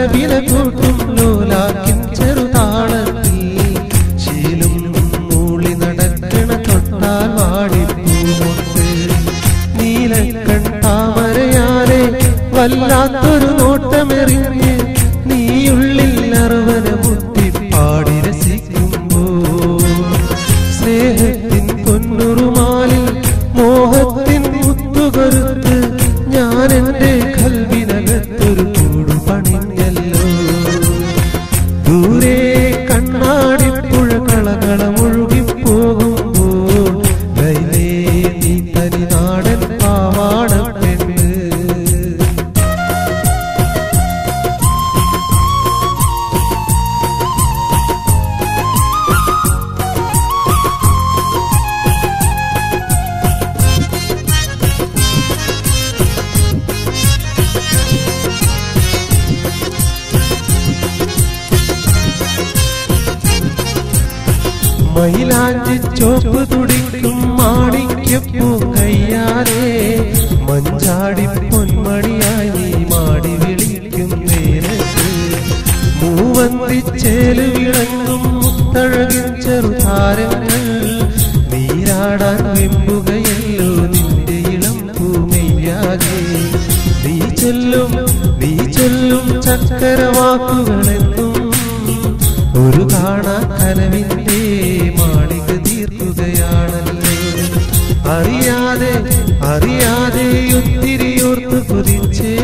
കലപില കൂട്ടും ലോലാക്കിൻ ചെറുതാളത്തിൽ ശീലും മൂളി നടക്കണ തൊട്ടാൽ വാടിപ്പൂമൊത്ത് നീലക്കൺ താമരയാലെ വല്ലാത്തൊരു നോട്ടമെറിഞ്ഞ് നീയുള്ളിൽ അറുവന മുത്തി പാടി രസിക്കുമ്പോ സ്നേഹത്തിൻ പൊന്നുറുമാലിൽ മോഹത്തിൻ മുത്തുകരുത്ത് ഞാൻ എന്റെ കൽവിനകത്തൊരു കൂടു പണിഞ്ഞല്ലോ ദൂരെ കണ്ണാടിപ്പുഴ കളകളമൊഴുകിപ്പോകുമ്പോൾ ലൈലേ നീ തനിനാടൻ പാവാട പെണ്ണ് മയിലാഞ്ചി ചോപ്പ് തുടിക്കും മാണിക്യപ്പൂ കയ്യാലേ മഞ്ചാടി പൊന്മണിയായി നീ മാടി വിളിക്കും നേരത്ത് മൂവന്തിച്ചേല് വിളങ്ങും മുത്തഴകിൻ ചെറുതാരങ്ങൾ നീരാടാൻ വെമ്പുകയല്ലോ നിന്റെ ഇളം പൂമയ്യാകെ നീ ചൊല്ലും ചക്കരവാക്കുകളെന്നും ഒരു കാണാ കനവിന്റെ മാളിക തീർക്കുകയാണല്ലോ അറിയാതെ ഒത്തിരിയോർത്ത് കുതിച്ചേ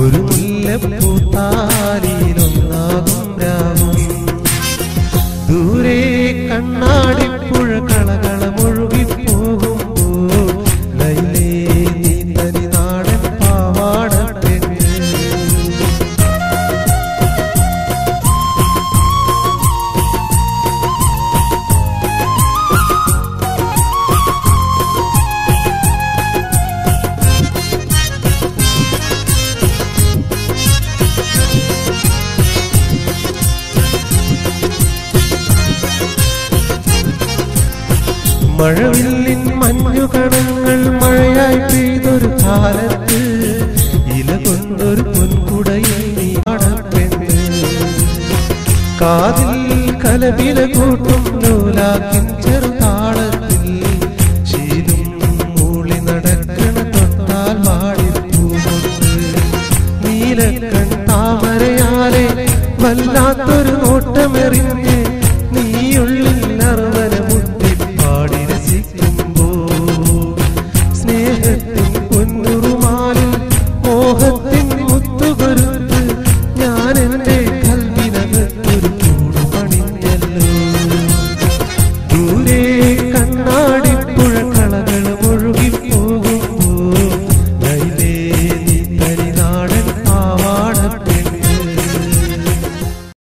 ഒരു മുല്ലപ്പൂത്താലിയിലൊന്നാകും രാവും ദൂരെ കണ്ണാടിപ്പുഴ കളകളമൊഴുകിപ്പോകുമ്പോൾ ലൈലേ നീ തനിനാടൻ പാവാട പെണ്ണ് മഴവില്ലിൻ മഞ്ഞുകണങ്ങൾ മഴയായി പെയ്തൊരു കാലത്ത് ഇല കൊണ്ടൊരു പൊൻകുടയിൽ നീ പെണ്ണ് കാതിൽ കലപില കൂട്ടും ലോലാക്കിൻ